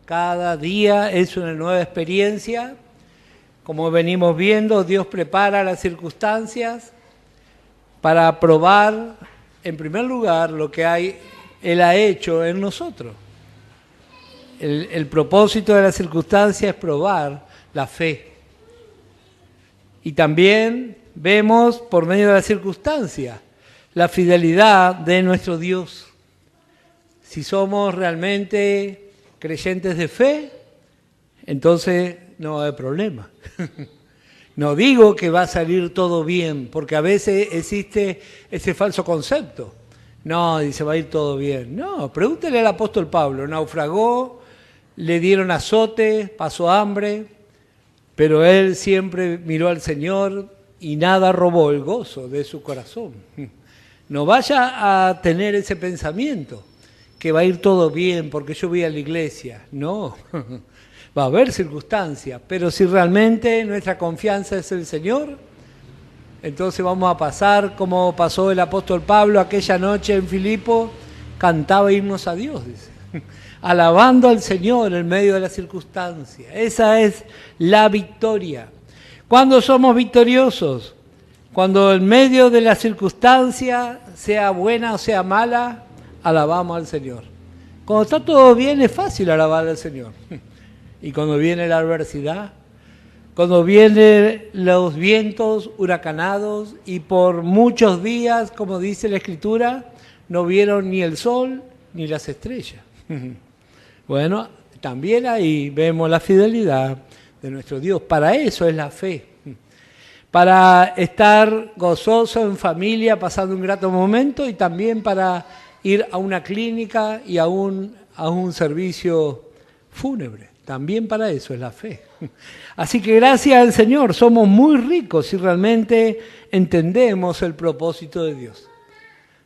Cada día es una nueva experiencia. Como venimos viendo, Dios prepara las circunstancias para probar, en primer lugar, lo que Él ha hecho en nosotros. El propósito de la circunstancia es probar la fe. Y también vemos, por medio de la circunstancia, la fidelidad de nuestro Dios. Si somos realmente creyentes de fe, entonces no va a haber problema. No digo que va a salir todo bien, porque a veces existe ese falso concepto. No, dice, va a ir todo bien. No, pregúntele al apóstol Pablo, naufragó, le dieron azote, pasó hambre, pero él siempre miró al Señor y nada robó el gozo de su corazón. No vaya a tener ese pensamiento, que va a ir todo bien porque yo voy a la iglesia. No, va a haber circunstancias, pero si realmente nuestra confianza es el Señor, entonces vamos a pasar como pasó el apóstol Pablo aquella noche en Filipo, cantaba himnos a Dios, dice, alabando al Señor en medio de las circunstancias. Esa es la victoria. ¿Cuándo somos victoriosos? Cuando en medio de la circunstancia, sea buena o sea mala, alabamos al Señor. Cuando está todo bien es fácil alabar al Señor. Y cuando viene la adversidad, cuando vienen los vientos huracanados y por muchos días, como dice la Escritura, no vieron ni el sol ni las estrellas. Bueno, también ahí vemos la fidelidad de nuestro Dios. Para eso es la fe. Para estar gozoso en familia, pasando un grato momento, y también para ir a una clínica y a un servicio fúnebre. También para eso es la fe. Así que gracias al Señor somos muy ricos si realmente entendemos el propósito de Dios.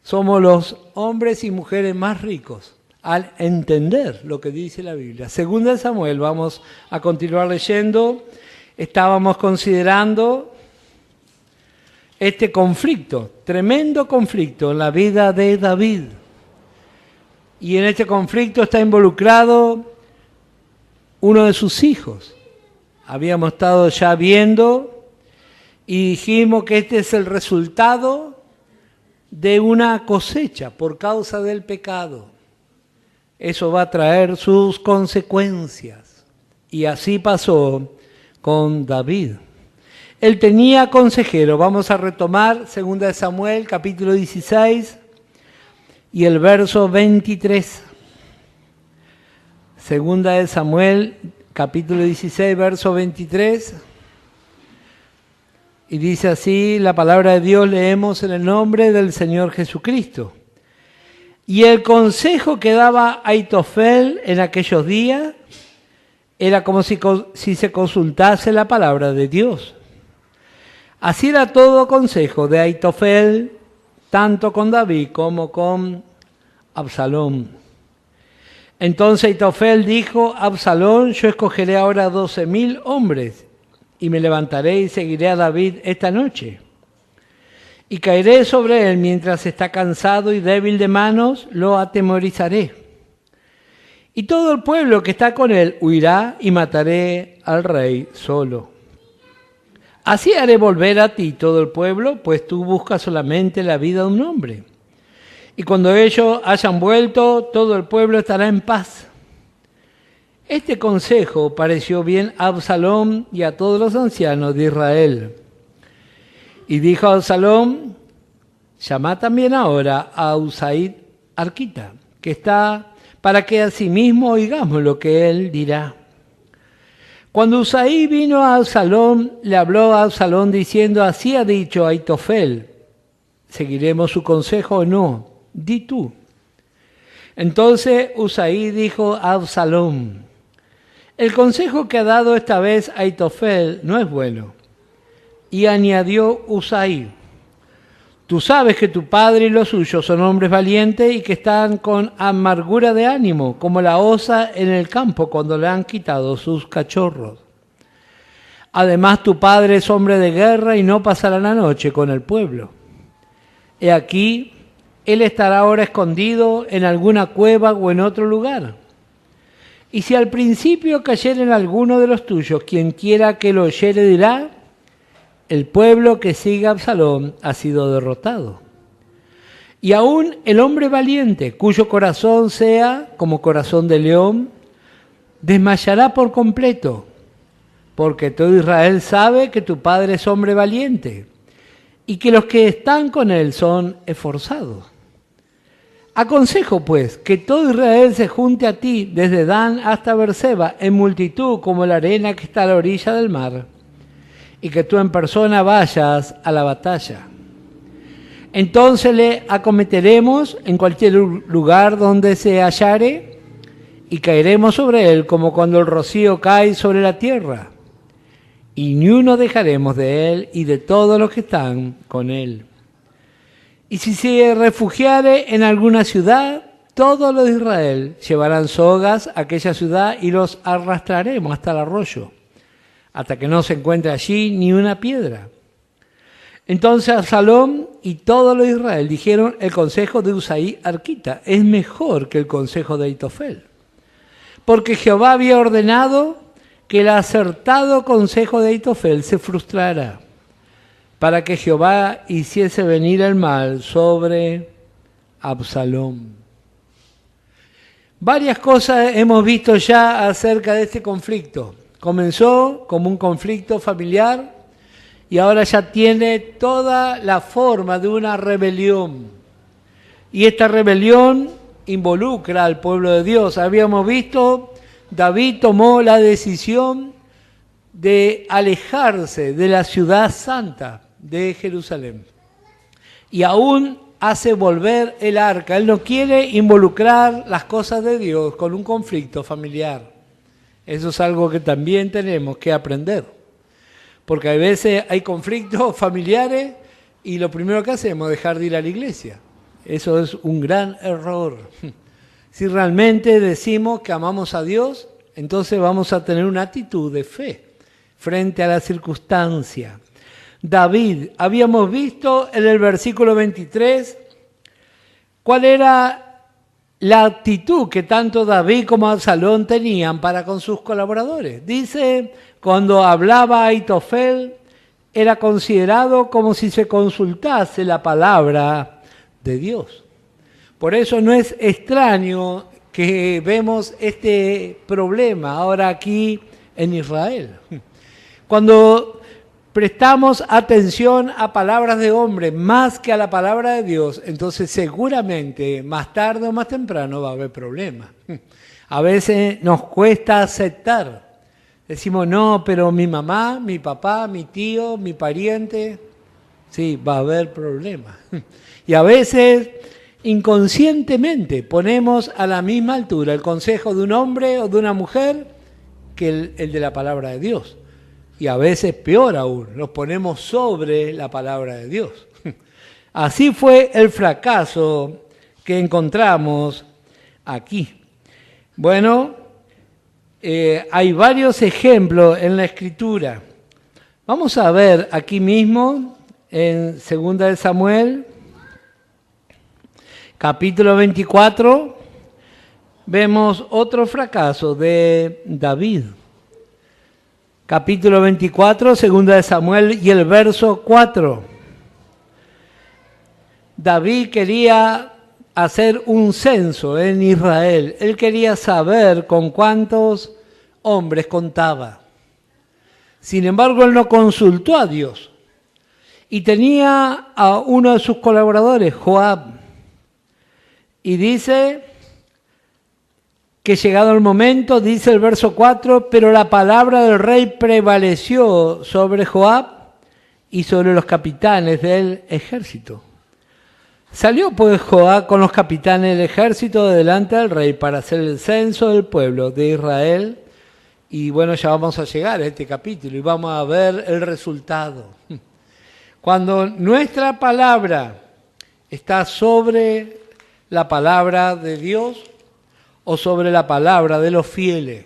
Somos los hombres y mujeres más ricos al entender lo que dice la Biblia. Segunda de Samuel, vamos a continuar leyendo. Estábamos considerando este conflicto, tremendo conflicto en la vida de David. Y en este conflicto está involucrado uno de sus hijos. Habíamos estado ya viendo y dijimos que este es el resultado de una cosecha por causa del pecado. Eso va a traer sus consecuencias. Y así pasó con David. Él tenía consejero. Vamos a retomar 2 de Samuel, capítulo 16 y el verso 23. 2 de Samuel, capítulo 16, verso 23. Y dice así, la palabra de Dios leemos en el nombre del Señor Jesucristo. Y el consejo que daba Aitofel en aquellos días era como si se consultase la palabra de Dios. Así era todo consejo de Aitofel, tanto con David como con Absalón. Entonces Aitofel dijo a Absalón, yo escogeré ahora 12,000 hombres y me levantaré y seguiré a David esta noche. Y caeré sobre él mientras está cansado y débil de manos, lo atemorizaré. Y todo el pueblo que está con él huirá y mataré al rey solo. Así haré volver a ti todo el pueblo, pues tú buscas solamente la vida de un hombre. Y cuando ellos hayan vuelto, todo el pueblo estará en paz. Este consejo pareció bien a Absalón y a todos los ancianos de Israel. Y dijo a Absalón, llama también ahora a Usai arquita, que está, para que asimismo oigamos lo que él dirá. Cuando Usai vino a Absalón, le habló a Absalón diciendo, así ha dicho Aitofel, ¿seguiremos su consejo o no? Di tú. Entonces Usai dijo a Absalón, el consejo que ha dado esta vez Aitofel no es bueno. Y añadió Usai, tú sabes que tu padre y los suyos son hombres valientes y que están con amargura de ánimo, como la osa en el campo cuando le han quitado sus cachorros. Además, tu padre es hombre de guerra y no pasará la noche con el pueblo. He aquí, él estará ahora escondido en alguna cueva o en otro lugar. Y si al principio cayere en alguno de los tuyos, quien quiera que lo oyere dirá, el pueblo que sigue a Absalón ha sido derrotado. Y aún el hombre valiente, cuyo corazón sea como corazón de león, desmayará por completo, porque todo Israel sabe que tu padre es hombre valiente y que los que están con él son esforzados. Aconsejo, pues, que todo Israel se junte a ti, desde Dan hasta Berseba, en multitud como la arena que está a la orilla del mar, y que tú en persona vayas a la batalla. Entonces le acometeremos en cualquier lugar donde se hallare, y caeremos sobre él como cuando el rocío cae sobre la tierra, y ni uno dejaremos de él y de todos los que están con él. Y si se refugiare en alguna ciudad, todos los de Israel llevarán sogas a aquella ciudad y los arrastraremos hasta el arroyo, hasta que no se encuentre allí ni una piedra. Entonces Absalón y todos los de Israel dijeron: el consejo de Usaí arquita es mejor que el consejo de Ahitofel, porque Jehová había ordenado que el acertado consejo de Ahitofel se frustrara, para que Jehová hiciese venir el mal sobre Absalón. Varias cosas hemos visto ya acerca de este conflicto. Comenzó como un conflicto familiar y ahora ya tiene toda la forma de una rebelión. Y esta rebelión involucra al pueblo de Dios. Habíamos visto, David tomó la decisión de alejarse de la ciudad santa de Jerusalén. Y aún hace volver el arca. Él no quiere involucrar las cosas de Dios con un conflicto familiar. Eso es algo que también tenemos que aprender. Porque a veces hay conflictos familiares y lo primero que hacemos es dejar de ir a la iglesia. Eso es un gran error. Si realmente decimos que amamos a Dios, entonces vamos a tener una actitud de fe frente a la circunstancia. David, habíamos visto en el versículo 23 cuál era la actitud que tanto David como Absalón tenían para con sus colaboradores. Dice, cuando hablaba Ahitofel, era considerado como si se consultase la palabra de Dios. Por eso no es extraño que vemos este problema ahora aquí en Israel. Cuando prestamos atención a palabras de hombre más que a la palabra de Dios, entonces seguramente más tarde o más temprano va a haber problemas. A veces nos cuesta aceptar. Decimos, no, pero mi mamá, mi papá, mi tío, mi pariente, sí, va a haber problemas. Y a veces inconscientemente ponemos a la misma altura el consejo de un hombre o de una mujer que el de la palabra de Dios. Y a veces peor aún, nos ponemos sobre la palabra de Dios. Así fue el fracaso que encontramos aquí. Bueno, hay varios ejemplos en la Escritura. Vamos a ver aquí mismo, en 2 de Samuel, capítulo 24, vemos otro fracaso de David. Capítulo 24, 2 de Samuel y el verso 4. David quería hacer un censo en Israel. Él quería saber con cuántos hombres contaba. Sin embargo, él no consultó a Dios. Y tenía a uno de sus colaboradores, Joab. Y dice que llegado el momento, dice el verso 4, pero la palabra del rey prevaleció sobre Joab y sobre los capitanes del ejército. Salió pues Joab con los capitanes del ejército delante del rey para hacer el censo del pueblo de Israel. Y bueno, ya vamos a llegar a este capítulo y vamos a ver el resultado. Cuando nuestra palabra está sobre la palabra de Dios, o sobre la palabra de los fieles,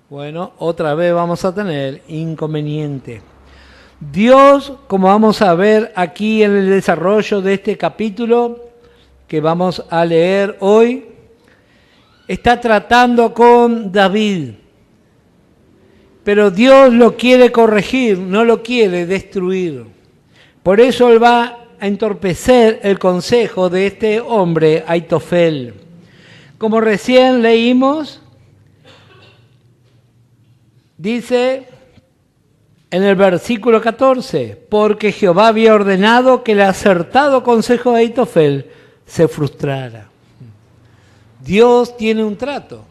bueno, otra vez vamos a tener inconveniente. Dios, como vamos a ver aquí en el desarrollo de este capítulo que vamos a leer hoy, está tratando con David. Pero Dios lo quiere corregir, no lo quiere destruir. Por eso Él va a entorpecer el consejo de este hombre, Aitofel. Como recién leímos, dice en el versículo 14, porque Jehová había ordenado que el acertado consejo de Aitofel se frustrara. Dios tiene un trato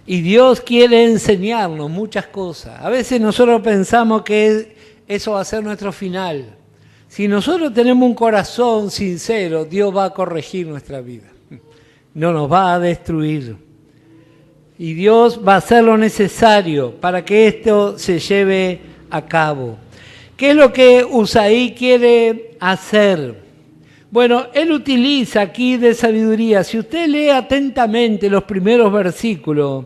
y Dios quiere enseñarnos muchas cosas. A veces nosotros pensamos que eso va a ser nuestro final. Si nosotros tenemos un corazón sincero, Dios va a corregir nuestra vida. No nos va a destruir. Y Dios va a hacer lo necesario para que esto se lleve a cabo. ¿Qué es lo que Usaí quiere hacer? Bueno, él utiliza aquí de sabiduría. Si usted lee atentamente los primeros versículos,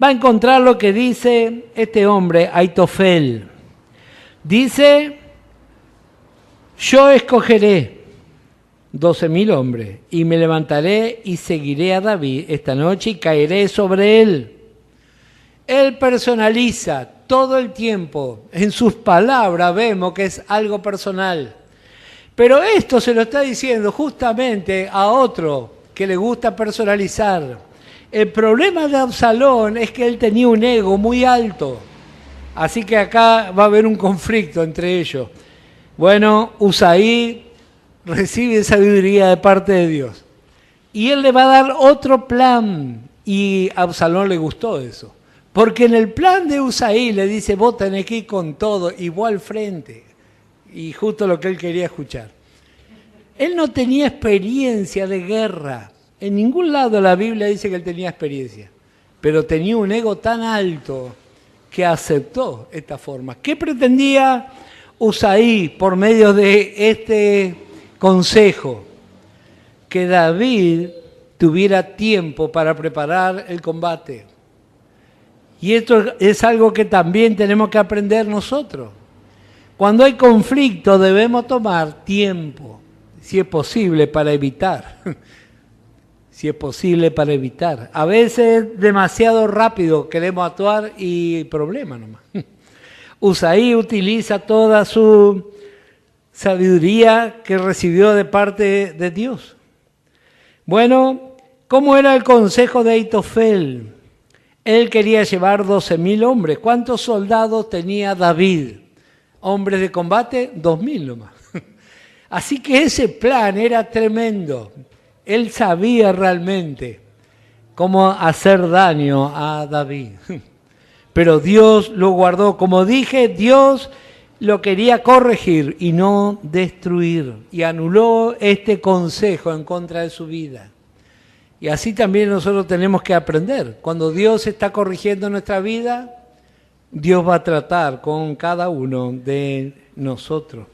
va a encontrar lo que dice este hombre, Aitofel. Dice, yo escogeré 12.000 hombres y me levantaré y seguiré a David esta noche y caeré sobre él. Él personaliza todo el tiempo. En sus palabras vemos que es algo personal. Pero esto se lo está diciendo justamente a otro que le gusta personalizar. El problema de Absalón es que él tenía un ego muy alto. Así que acá va a haber un conflicto entre ellos. Bueno, Usaí recibe sabiduría de parte de Dios. Y él le va a dar otro plan. Y a Absalón le gustó eso. Porque en el plan de Usaí le dice, vos tenés que ir con todo, igual frente. Y justo lo que él quería escuchar. Él no tenía experiencia de guerra. En ningún lado de la Biblia dice que él tenía experiencia. Pero tenía un ego tan alto que aceptó esta forma. ¿Qué pretendía Usaí por medio de este consejo? Que David tuviera tiempo para preparar el combate. Y esto es algo que también tenemos que aprender nosotros. Cuando hay conflicto debemos tomar tiempo, si es posible, para evitar. Si es posible, para evitar. A veces demasiado rápido queremos actuar y problema nomás. Usaí utiliza toda su sabiduría que recibió de parte de Dios. Bueno, ¿cómo era el consejo de Aitofel? Él quería llevar 12.000 hombres. ¿Cuántos soldados tenía David? Hombres de combate, 2.000 nomás. Así que ese plan era tremendo. Él sabía realmente cómo hacer daño a David. Pero Dios lo guardó. Como dije, Dios lo quería corregir y no destruir. Y anuló este consejo en contra de su vida. Y así también nosotros tenemos que aprender. Cuando Dios está corrigiendo nuestra vida, Dios va a tratar con cada uno de nosotros.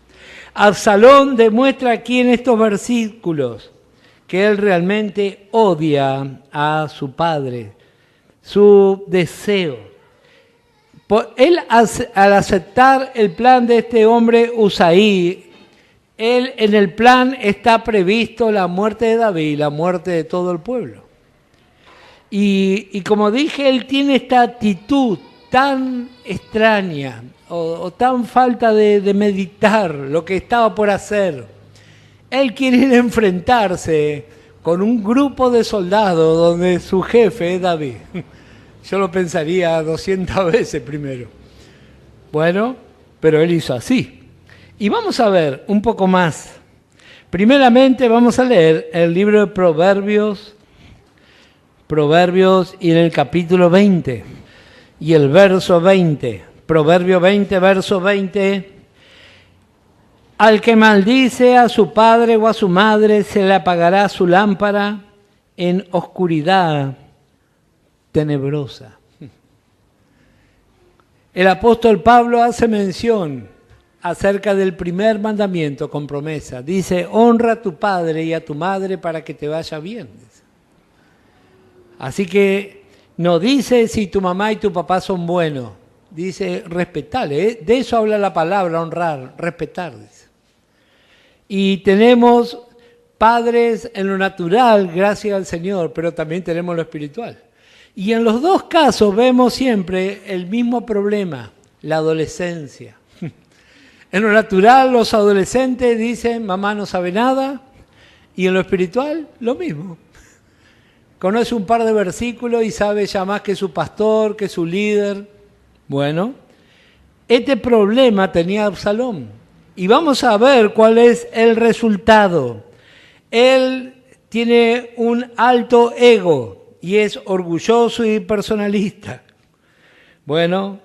Absalón demuestra aquí en estos versículos que él realmente odia a su padre, su deseo. Él, al aceptar el plan de este hombre Usaí, él en el plan está previsto la muerte de David, la muerte de todo el pueblo. Y como dije, él tiene esta actitud tan extraña o tan falta de meditar lo que estaba por hacer. Él quiere ir a enfrentarse con un grupo de soldados donde su jefe es David. Yo lo pensaría 200 veces primero. Bueno, pero él hizo así. Y vamos a ver un poco más. Primeramente vamos a leer el libro de Proverbios y en el capítulo 20 y el verso 20. Proverbio 20, verso 20. Al que maldice a su padre o a su madre se le apagará su lámpara en oscuridad tenebrosa. El apóstol Pablo hace mención acerca del primer mandamiento con promesa. Dice, honra a tu padre y a tu madre para que te vaya bien. Así que no dice si tu mamá y tu papá son buenos. Dice, respetale. De eso habla la palabra, honrar, respetar. Y tenemos padres en lo natural, gracias al Señor, pero también tenemos lo espiritual. Y en los dos casos vemos siempre el mismo problema, la adolescencia. En lo natural los adolescentes dicen, mamá no sabe nada, y en lo espiritual lo mismo. Conoce un par de versículos y sabe ya más que su pastor, que su líder. Bueno, este problema tenía Absalón. Y vamos a ver cuál es el resultado. Él tiene un alto ego y es orgulloso y personalista. Bueno,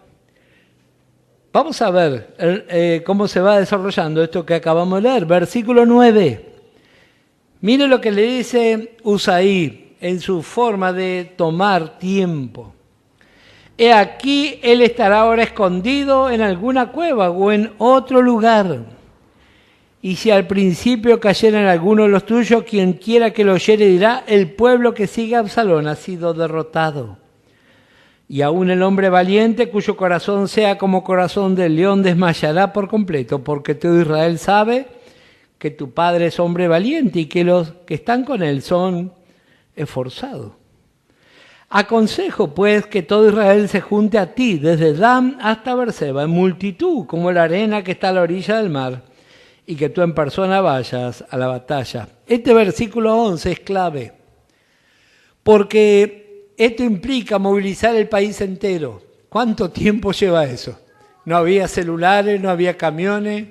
vamos a ver cómo se va desarrollando esto que acabamos de leer. Versículo 9. Mire lo que le dice Usaí en su forma de tomar tiempo. He aquí, él estará ahora escondido en alguna cueva o en otro lugar. Y si al principio cayera en alguno de los tuyos, quien quiera que lo oyere dirá, el pueblo que sigue a Absalón ha sido derrotado. Y aún el hombre valiente, cuyo corazón sea como corazón del león, desmayará por completo, porque todo Israel sabe que tu padre es hombre valiente y que los que están con él son esforzados. Aconsejo, pues, que todo Israel se junte a ti, desde Dan hasta Berseba, en multitud, como la arena que está a la orilla del mar, y que tú en persona vayas a la batalla. Este versículo 11 es clave, porque esto implica movilizar el país entero. ¿Cuánto tiempo lleva eso? No había celulares, no había camiones.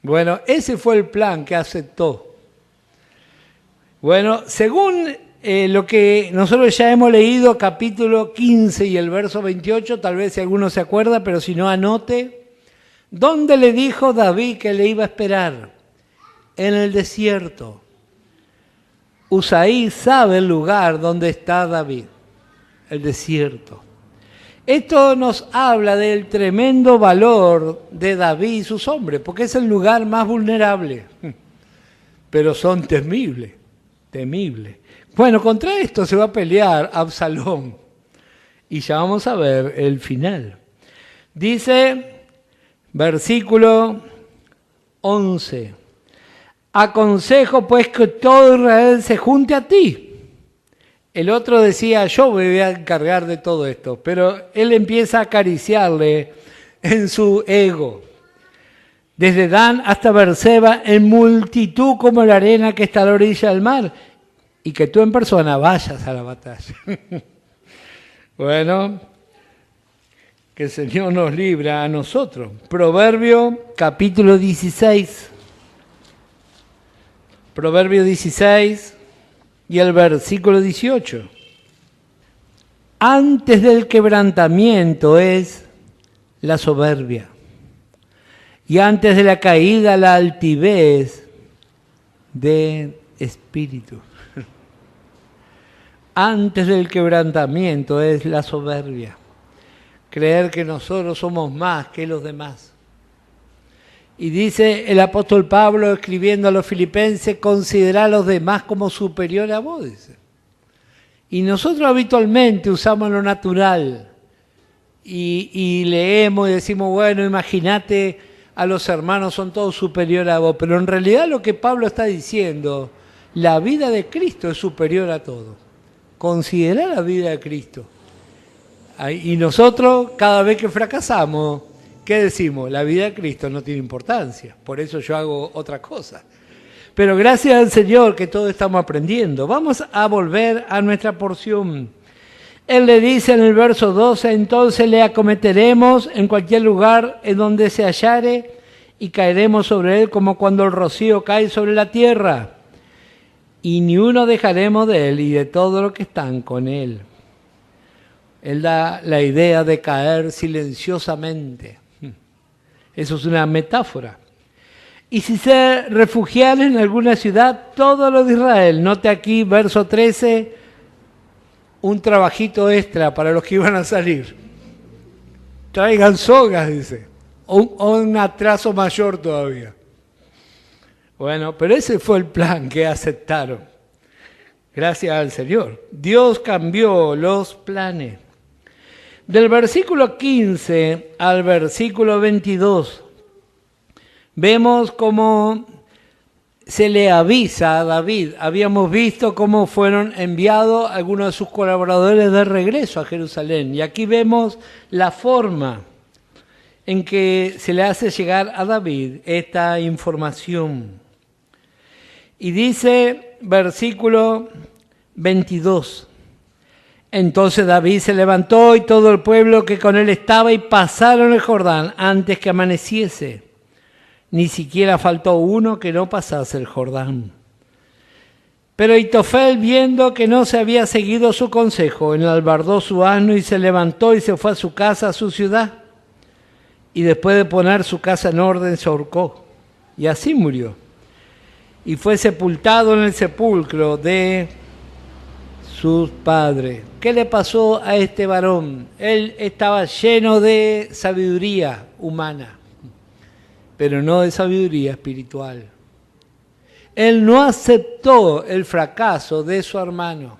Bueno, ese fue el plan que aceptó. Bueno, según lo que nosotros ya hemos leído, capítulo 15 y el verso 28, tal vez si alguno se acuerda, pero si no, anote. ¿Dónde le dijo David que le iba a esperar? En el desierto. Usaí sabe el lugar donde está David, el desierto. Esto nos habla del tremendo valor de David y sus hombres, porque es el lugar más vulnerable, pero son temibles. Bueno, contra esto se va a pelear Absalón, y ya vamos a ver el final. Dice, versículo 11, aconsejo pues que todo Israel se junte a ti. El otro decía, yo me voy a encargar de todo esto, pero él empieza a acariciarle en su ego. Desde Dan hasta Berseba, en multitud como la arena que está a la orilla del mar, y que tú en persona vayas a la batalla. Bueno, que el Señor nos libra a nosotros. Proverbio capítulo 16. Proverbio 16 y el versículo 18. Antes del quebrantamiento es la soberbia, y antes de la caída la altivez de espíritu. Antes del quebrantamiento es la soberbia. Creer que nosotros somos más que los demás. Y dice el apóstol Pablo escribiendo a los filipenses, considera a los demás como superiores a vos, dice. Y nosotros habitualmente usamos lo natural y leemos y decimos, bueno, imagínate a los hermanos son todos superiores a vos, pero en realidad lo que Pablo está diciendo, la vida de Cristo es superior a todo. Considera la vida de Cristo. Y nosotros cada vez que fracasamos, ¿qué decimos? La vida de Cristo no tiene importancia, por eso yo hago otra cosa. Pero gracias al Señor que todos estamos aprendiendo. Vamos a volver a nuestra porción. Él le dice en el verso 12, entonces le acometeremos en cualquier lugar en donde se hallare y caeremos sobre él como cuando el rocío cae sobre la tierra. Y ni uno dejaremos de él y de todos los que están con él. Él da la idea de caer silenciosamente. Eso es una metáfora. Y si se refugiaran en alguna ciudad, todo lo de Israel. Note aquí, verso 13, un trabajito extra para los que iban a salir. Traigan sogas, dice. O un atraso mayor todavía. Bueno, pero ese fue el plan que aceptaron. Gracias al Señor. Dios cambió los planes. Del versículo 15 al versículo 22, vemos cómo se le avisa a David. Habíamos visto cómo fueron enviados algunos de sus colaboradores de regreso a Jerusalén. Y aquí vemos la forma en que se le hace llegar a David esta información. Y dice, versículo 22, entonces David se levantó y todo el pueblo que con él estaba y pasaron el Jordán antes que amaneciese. Ni siquiera faltó uno que no pasase el Jordán. Pero Ahitofel, viendo que no se había seguido su consejo, enalbardó su asno y se levantó y se fue a su casa, a su ciudad. Y después de poner su casa en orden, se ahorcó. Y así murió. Y fue sepultado en el sepulcro de sus padres. ¿Qué le pasó a este varón? Él estaba lleno de sabiduría humana, pero no de sabiduría espiritual. Él no aceptó el fracaso de su hermano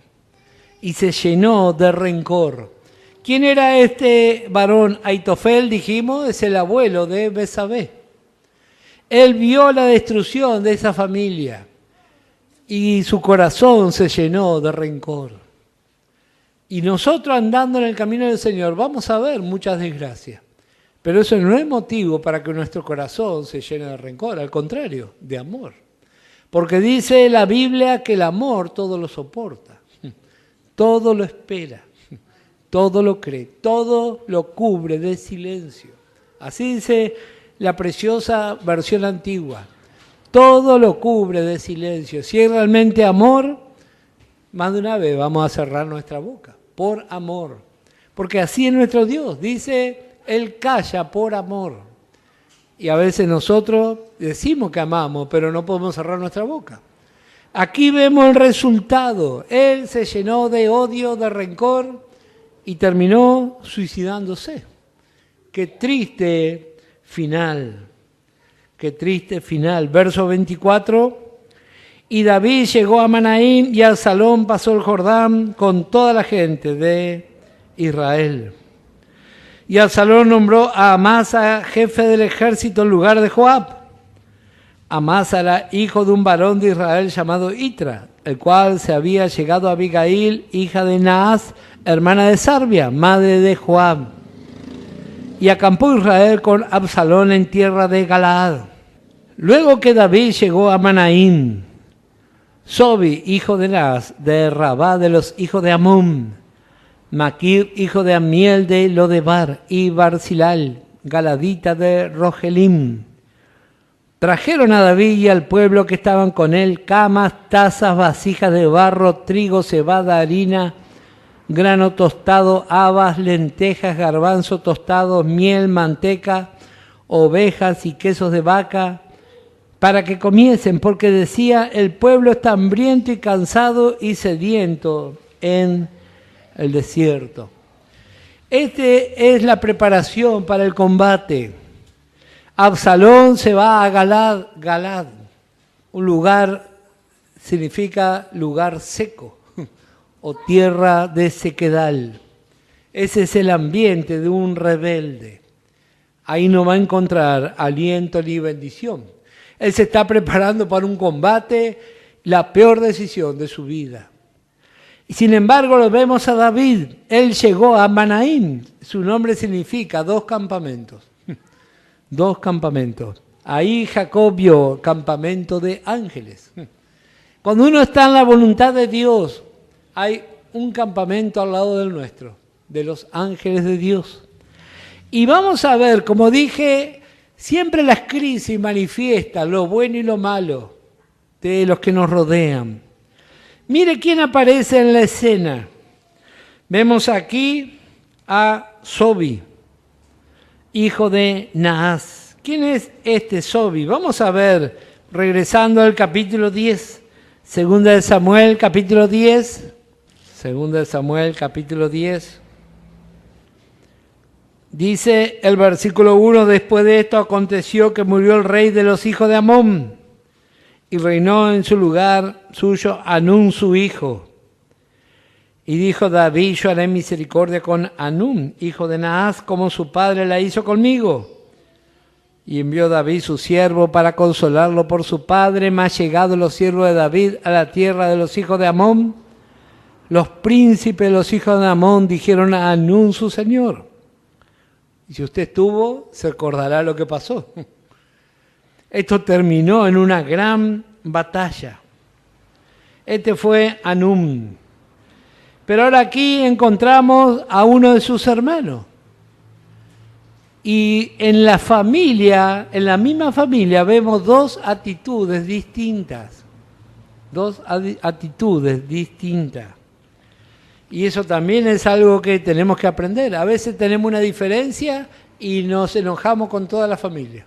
y se llenó de rencor. ¿Quién era este varón? Ahitofel, dijimos, es el abuelo de Betsabé. Él vio la destrucción de esa familia y su corazón se llenó de rencor. Y nosotros andando en el camino del Señor vamos a ver muchas desgracias. Pero eso no es motivo para que nuestro corazón se llene de rencor, al contrario, de amor. Porque dice la Biblia que el amor todo lo soporta, todo lo espera, todo lo cree, todo lo cubre de silencio. Así dice la preciosa versión antigua. Todo lo cubre de silencio. Si es realmente amor, más de una vez vamos a cerrar nuestra boca, por amor. Porque así es nuestro Dios, dice, Él calla por amor. Y a veces nosotros decimos que amamos, pero no podemos cerrar nuestra boca. Aquí vemos el resultado. Él se llenó de odio, de rencor y terminó suicidándose. Qué triste final. Qué triste final. Verso 24. Y David llegó a Manaín y Absalón pasó el Jordán con toda la gente de Israel. Y Absalón nombró a Amasa jefe del ejército en lugar de Joab. Amasa era hijo de un varón de Israel llamado Itra, el cual se había llegado a Abigail, hija de Naas, hermana de Sarbia, madre de Joab. Y acampó Israel con Absalón en tierra de Galaad. Luego que David llegó a Manaín, Sobi, hijo de Naas, de Rabá de los hijos de Amón, Maquir, hijo de Amiel de Lodebar, y Barzilal, galadita de Rogelim, trajeron a David y al pueblo que estaban con él camas, tazas, vasijas de barro, trigo, cebada, harina, grano tostado, habas, lentejas, garbanzo tostados, miel, manteca, ovejas y quesos de vaca, para que comiesen, porque decía, el pueblo está hambriento y cansado y sediento en el desierto. Este es la preparación para el combate. Absalón se va a Galad. Galad, un lugar, significa lugar seco o tierra de sequedal. Ese es el ambiente de un rebelde. Ahí no va a encontrar aliento ni bendición. Él se está preparando para un combate, la peor decisión de su vida. Y sin embargo lo vemos a David. Él llegó a Manaín. Su nombre significa 2 campamentos. 2 campamentos. Ahí Jacob vio campamento de ángeles. Cuando uno está en la voluntad de Dios, hay un campamento al lado del nuestro, de los ángeles de Dios. Y vamos a ver, como dije, siempre las crisis manifiestan lo bueno y lo malo de los que nos rodean. Mire quién aparece en la escena. Vemos aquí a Sobi, hijo de Naas. ¿Quién es este Sobi? Vamos a ver, regresando al capítulo 10, Segunda de Samuel, capítulo 10. Segunda de Samuel, capítulo 10. Dice el versículo 1, después de esto aconteció que murió el rey de los hijos de Amón y reinó en su lugar suyo Anún su hijo. Y dijo David, yo haré misericordia con Anún, hijo de Naas, como su padre la hizo conmigo. Y envió David su siervo para consolarlo por su padre, mas llegados los siervos de David a la tierra de los hijos de Amón, los príncipes de los hijos de Amón dijeron a Hanún su señor. Y si usted estuvo, se acordará lo que pasó. Esto terminó en una gran batalla. Este fue Hanún. Pero ahora aquí encontramos a uno de sus hermanos. Y en la familia, en la misma familia, vemos dos actitudes distintas. Dos actitudes distintas. Y eso también es algo que tenemos que aprender. A veces tenemos una diferencia y nos enojamos con toda la familia.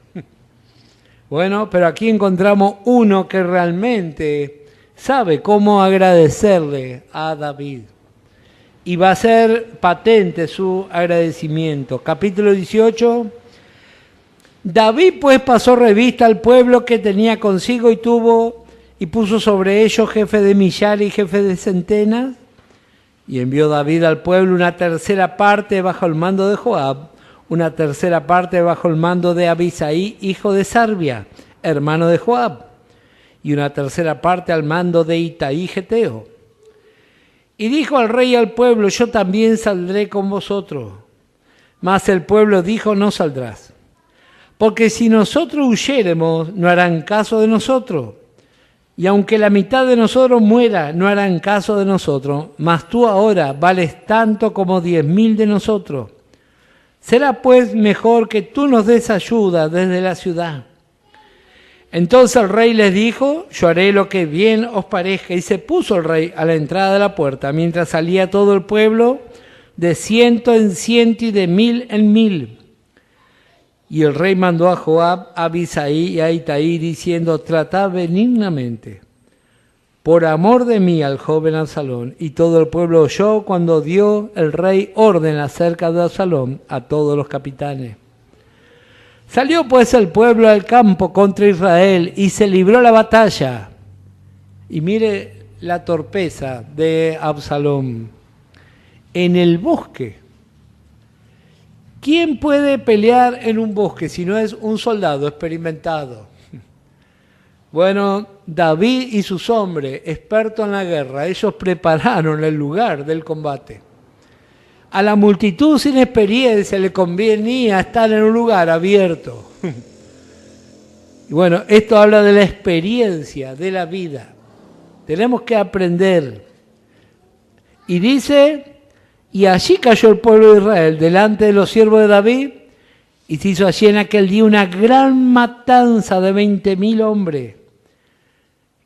Bueno, pero aquí encontramos uno que realmente sabe cómo agradecerle a David. Y va a ser patente su agradecimiento. Capítulo 18. David pues pasó revista al pueblo que tenía consigo y puso sobre ellos jefe de millares y jefe de centenas. Y envió David al pueblo una tercera parte bajo el mando de Joab, una tercera parte bajo el mando de Abisai, hijo de Sarbia, hermano de Joab, y una tercera parte al mando de Itaí Geteo. Y dijo al rey y al pueblo, yo también saldré con vosotros. Mas el pueblo dijo, no saldrás. Porque si nosotros huyéremos, no harán caso de nosotros. Y aunque la mitad de nosotros muera, no harán caso de nosotros. Mas tú ahora vales tanto como 10.000 de nosotros. Será pues mejor que tú nos des ayuda desde la ciudad. Entonces el rey les dijo, yo haré lo que bien os parezca. Y se puso el rey a la entrada de la puerta, mientras salía todo el pueblo, de 100 en 100 y de 1000 en 1000. Y el rey mandó a Joab, a Abisai y a Itaí, diciendo, tratad benignamente, por amor de mí, al joven Absalón. Y todo el pueblo oyó cuando dio el rey orden acerca de Absalón a todos los capitanes. Salió pues el pueblo al campo contra Israel y se libró la batalla. Y mire la torpeza de Absalón. En el bosque. ¿Quién puede pelear en un bosque si no es un soldado experimentado? Bueno, David y sus hombres, expertos en la guerra, ellos prepararon el lugar del combate. A la multitud sin experiencia le convenía estar en un lugar abierto. Y bueno, esto habla de la experiencia, de la vida. Tenemos que aprender. Y dice, y allí cayó el pueblo de Israel delante de los siervos de David, y se hizo allí en aquel día una gran matanza de 20.000 hombres.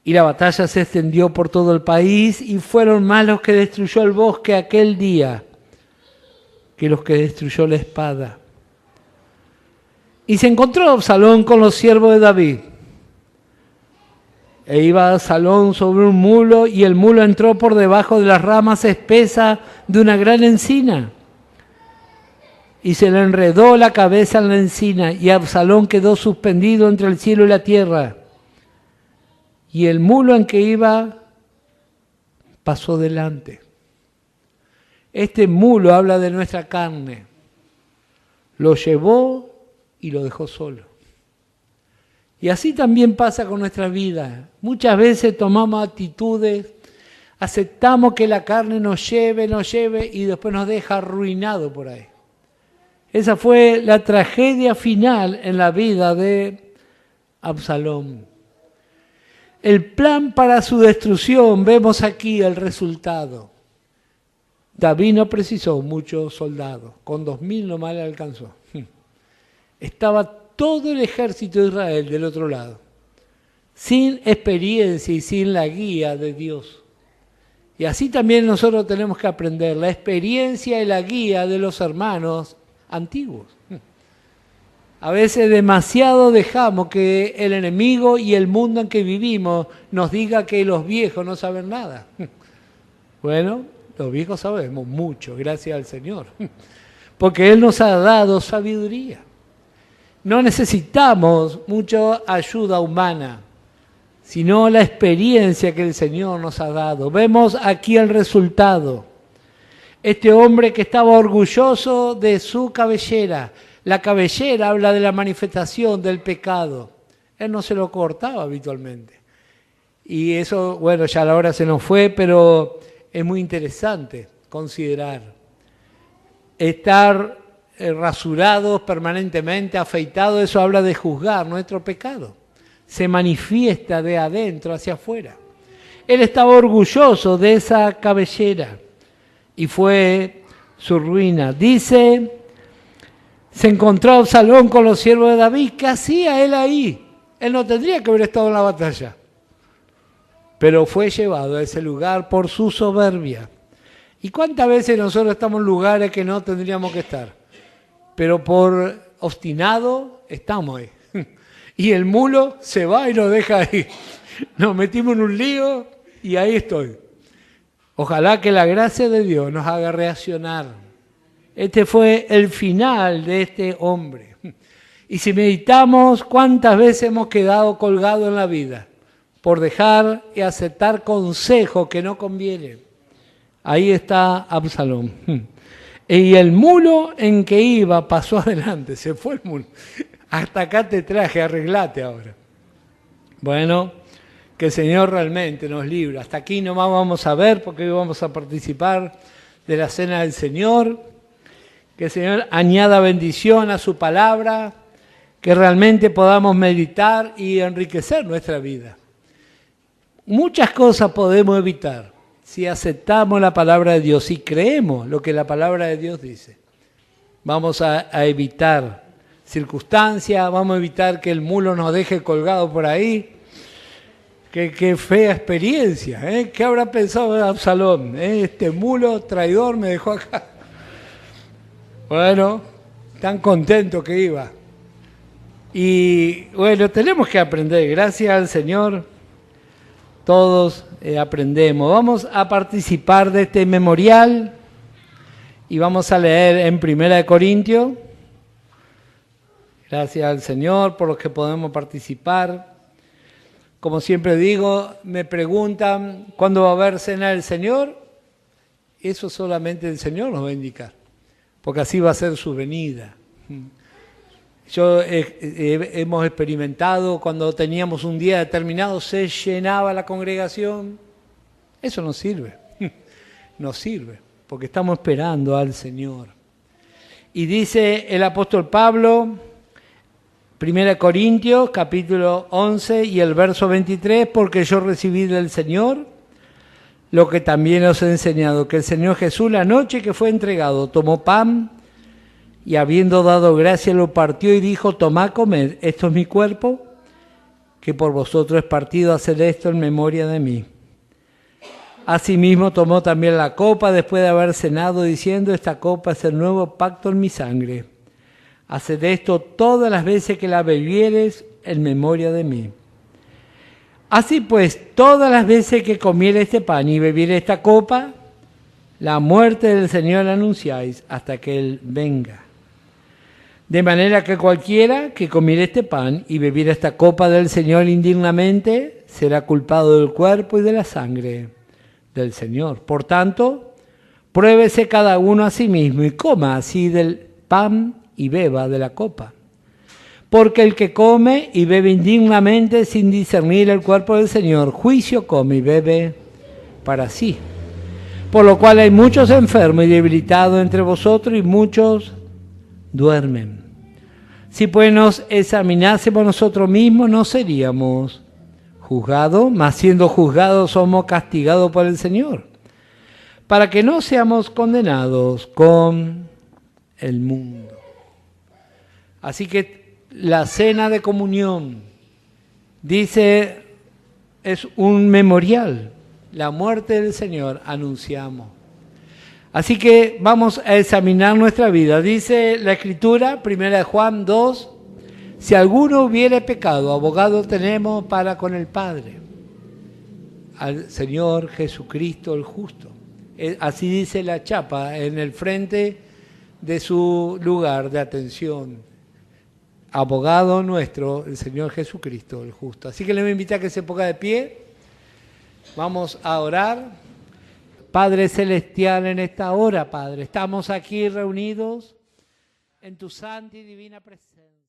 Y la batalla se extendió por todo el país, y fueron más los que destruyó el bosque aquel día que los que destruyó la espada. Y se encontró Absalón con los siervos de David. E iba Absalón sobre un mulo, y el mulo entró por debajo de las ramas espesas de una gran encina. Y se le enredó la cabeza en la encina, y Absalón quedó suspendido entre el cielo y la tierra. Y el mulo en que iba pasó delante. Este mulo habla de nuestra carne. Lo llevó y lo dejó solo. Y así también pasa con nuestra vida. Muchas veces tomamos actitudes, aceptamos que la carne nos lleve y después nos deja arruinado por ahí. Esa fue la tragedia final en la vida de Absalón. El plan para su destrucción, vemos aquí el resultado. David no precisó muchos soldados, con 2.000 nomás le alcanzó. Estaba todo el ejército de Israel del otro lado, sin experiencia y sin la guía de Dios. Y así también nosotros tenemos que aprender la experiencia y la guía de los hermanos antiguos. A veces demasiado dejamos que el enemigo y el mundo en que vivimos nos diga que los viejos no saben nada. Bueno, los viejos sabemos mucho, gracias al Señor, porque Él nos ha dado sabiduría. No necesitamos mucha ayuda humana, sino la experiencia que el Señor nos ha dado. Vemos aquí el resultado. Este hombre que estaba orgulloso de su cabellera, La cabellera habla de la manifestación del pecado. Él no se lo cortaba habitualmente. Y eso, bueno, ya a la hora se nos fue, pero es muy interesante considerar. Estar rasurados permanentemente, afeitados, eso habla de juzgar nuestro pecado. Se manifiesta de adentro hacia afuera. Él estaba orgulloso de esa cabellera y fue su ruina. Dice, se encontró Absalón con los siervos de David. ¿Qué hacía él ahí? Él no tendría que haber estado en la batalla. Pero fue llevado a ese lugar por su soberbia. ¿Y cuántas veces nosotros estamos en lugares que no tendríamos que estar? Pero por obstinado estamos ahí. Y el mulo se va y nos deja ahí. Nos metimos en un lío y ahí estoy. Ojalá que la gracia de Dios nos haga reaccionar. Este fue el final de este hombre. Y si meditamos cuántas veces hemos quedado colgados en la vida por dejar y aceptar consejos que no convienen. Ahí está Absalón. Y el mulo en que iba pasó adelante, se fue el mulo. Hasta acá te traje, arreglate ahora. Bueno, que el Señor realmente nos libre. Hasta aquí nomás vamos a ver, porque hoy vamos a participar de la Cena del Señor. Que el Señor añada bendición a su palabra, que realmente podamos meditar y enriquecer nuestra vida. Muchas cosas podemos evitar si aceptamos la palabra de Dios, si creemos lo que la palabra de Dios dice. Vamos a evitar circunstancias, vamos a evitar que el mulo nos deje colgado por ahí. Qué fea experiencia, ¿eh? ¿Qué habrá pensado Absalón? Este mulo traidor me dejó acá. Bueno, tan contento que iba. Y bueno, tenemos que aprender, gracias al Señor, todos aprendemos. Vamos a participar de este memorial y vamos a leer en 1 Corintios. Gracias al Señor por los que podemos participar. Como siempre digo, me preguntan ¿cuándo va a haber cena del Señor? Eso solamente el Señor nos va a indicar, porque así va a ser su venida. Hemos experimentado cuando teníamos un día determinado, se llenaba la congregación. Eso no sirve, no sirve, porque estamos esperando al Señor. Y dice el apóstol Pablo, 1 Corintios, capítulo 11 y el verso 23, porque yo recibí del Señor lo que también os he enseñado, que el Señor Jesús la noche que fue entregado tomó pan y habiendo dado gracia lo partió y dijo, tomad, comed, esto es mi cuerpo, que por vosotros es partido, haced esto en memoria de mí. Asimismo tomó también la copa después de haber cenado, diciendo, esta copa es el nuevo pacto en mi sangre. Haced esto todas las veces que la bebiereis en memoria de mí. Así pues, todas las veces que comiere este pan y bebiere esta copa, la muerte del Señor anunciáis hasta que Él venga. De manera que cualquiera que comiere este pan y bebiere esta copa del Señor indignamente, será culpado del cuerpo y de la sangre del Señor. Por tanto, pruébese cada uno a sí mismo y coma así del pan y beba de la copa. Porque el que come y bebe indignamente sin discernir el cuerpo del Señor, juicio come y bebe para sí. Por lo cual hay muchos enfermos y debilitados entre vosotros y muchos duermen. Si pues nos examinásemos nosotros mismos, no seríamos juzgados, mas siendo juzgados somos castigados por el Señor, para que no seamos condenados con el mundo. Así que la cena de comunión, dice, es un memorial. La muerte del Señor anunciamos. Así que vamos a examinar nuestra vida. Dice la Escritura, 1 Juan 2, si alguno hubiere pecado, abogado tenemos para con el Padre, al Señor Jesucristo el justo. Así dice la chapa en el frente de su lugar de atención. Abogado nuestro, el Señor Jesucristo el justo. Así que le voy a invitar a que se ponga de pie. Vamos a orar. Padre Celestial, en esta hora, Padre, estamos aquí reunidos en tu santa y divina presencia.